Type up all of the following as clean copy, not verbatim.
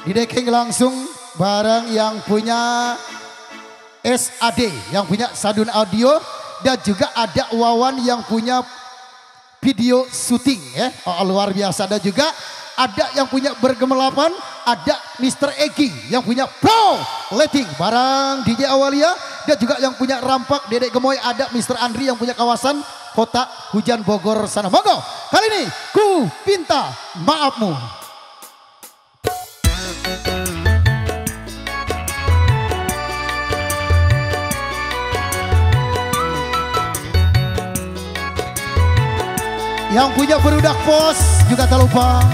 Dideking langsung bareng yang punya SAD, yang punya Sadun Audio, dan juga ada Wawan yang punya video syuting ya. Oh, luar biasa. Dan juga ada yang punya bergemelapan, ada Mr. Egi yang punya Pro Lighting bareng DJ Awalia, dan juga yang punya rampak Dedek Gemoy ada Mr. Andri yang punya kawasan Kota Hujan Bogor sana. Monggo kali ini ku pinta maafmu. Yang punya berudak pos juga tak lupa.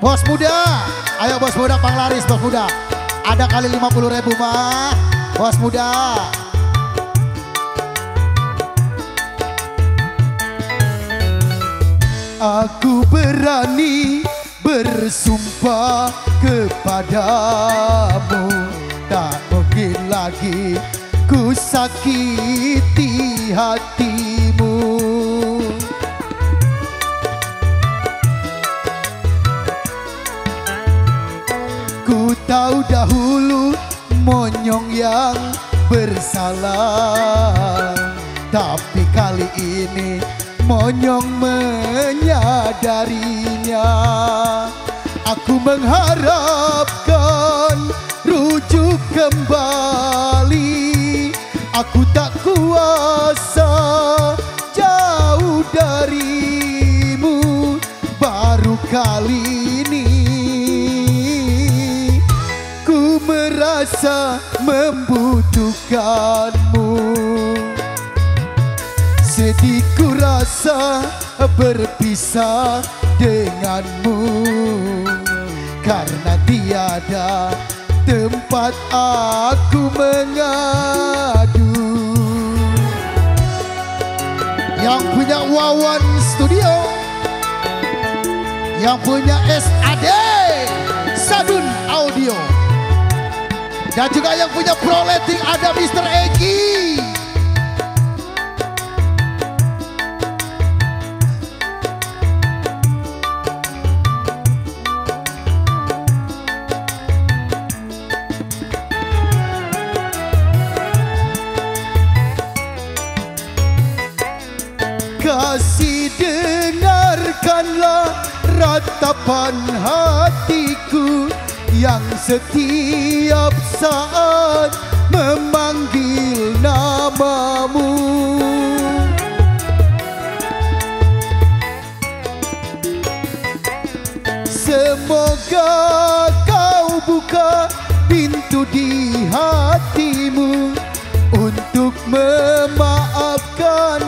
Bos muda, ayo bos muda panglaris bos muda. Ada kali 50.000 mah, bos muda. Aku berani bersumpah kepadamu, tak mungkin lagi ku sakiti hatimu. Ku tahu dahulu monyong yang bersalah, tapi kali ini monyong menyadarinya. Aku mengharapkan rujuk kembali. Aku tak kuasa jauh darimu. Baru kali ini ku merasa membutuhkanmu. Sedih ku rasa berpisah denganmu, karena tiada tempat aku mengadu. Yang punya Wawan Studio, yang punya SAD Sadun Audio, dan juga yang punya Pro Lighting ada Mr. Egi. Kasih dengarkanlah ratapan hatiku yang setiap saat memanggil namamu. Semoga kau buka pintu di hatimu untuk memaafkan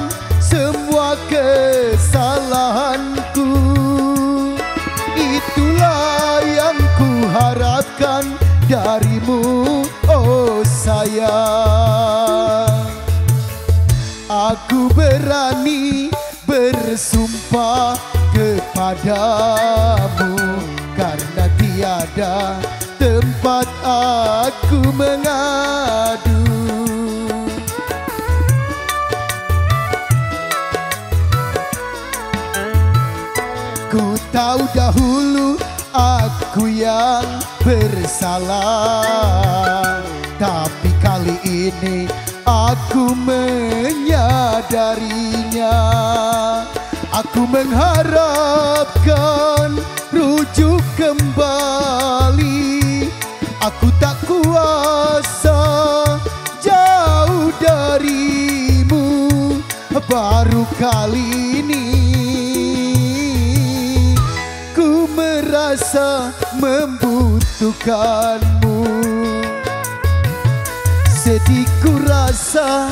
semua kesalahanku. Itulah yang ku harapkan darimu, oh sayang. Aku berani bersumpah kepadamu, karena tiada tempat aku mengadu. Ku tahu dahulu aku yang bersalah, tapi kali ini aku menyadarinya. Aku mengharapkan rujuk kembali. Aku tak kuasa jauh darimu. Baru kali ini ku merasa membutuhkanmu. Sedih ku rasa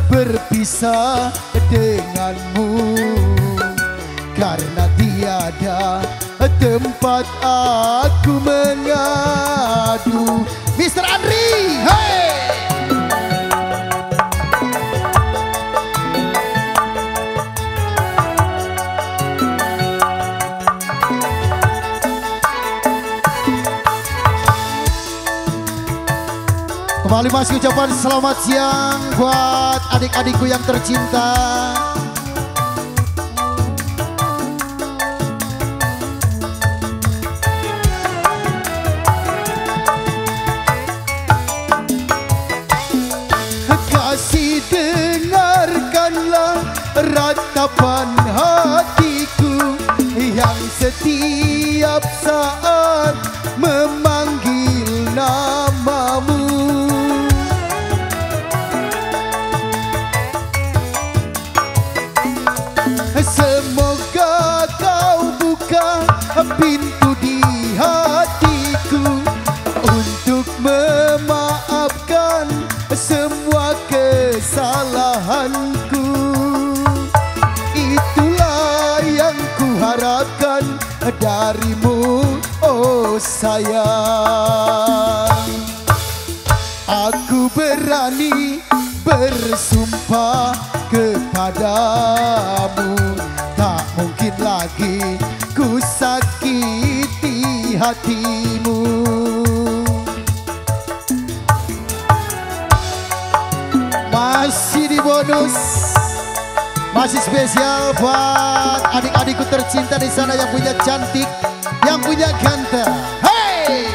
berpisah denganmu, karena tiada tempat aku mengadu. Mr. Andri, hey! Kembali masih ucapan selamat siang buat adik-adikku yang tercinta. Kasih dengarkanlah ratapan hatiku yang setiap saat memanggil namamu. Semoga kau buka pintu di hatiku untuk memaafkan semua kesalahanku. Itulah yang kuharapkan darimu, oh sayang. Aku berani bersumpah kepadamu, tak mungkin lagi ku sakiti hatimu. Masih di bonus, masih spesial buat adik-adikku tercinta di sana yang punya cantik, yang punya ganteng. Hey!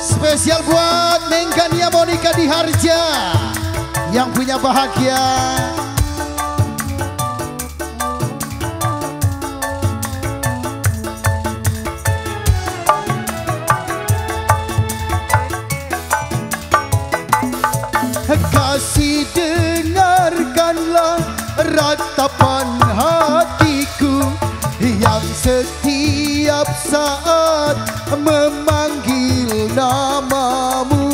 Spesial buat Nenggania Monica di Harja yang punya bahagia. Kasih dengarkanlah ratapan hatiku yang setiap saat memanggil namamu.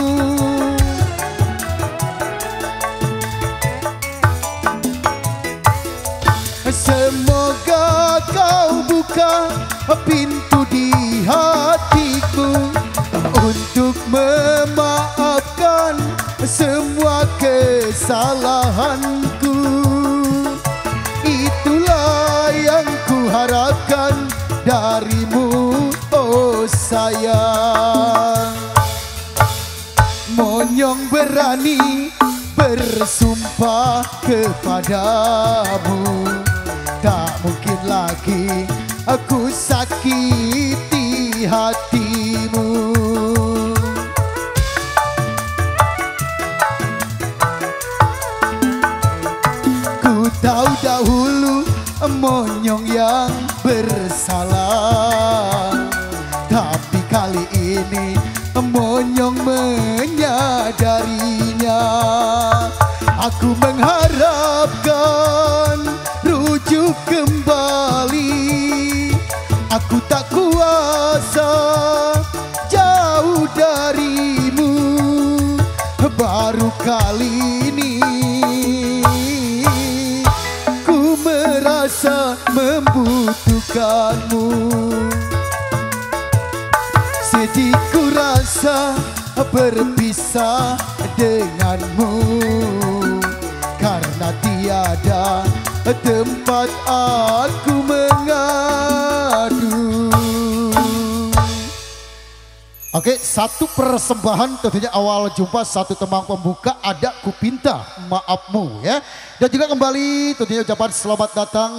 Semoga kau buka pintu di hatiku untuk memaafkan semua kesalahanku. Itulah yang kuharapkan darimu, oh sayang. Monyong berani bersumpah kepadamu, tak mungkin lagi aku sakiti hatimu. Tahu dahulu monyong yang bersalah, tapi kali ini monyong menyadarinya. Aku mengharapkan rujuk kembali, aku tak kuasa jauh darimu. Baru kali ini merasa membutuhkanmu. Sedih ku rasa berpisah denganmu, karena tiada tempat aku mengadu. Oke, satu persembahan tentunya awal jumpa, satu tembang pembuka ada Ku Pinta Maafmu ya. Dan juga kembali tentunya ucapan selamat datang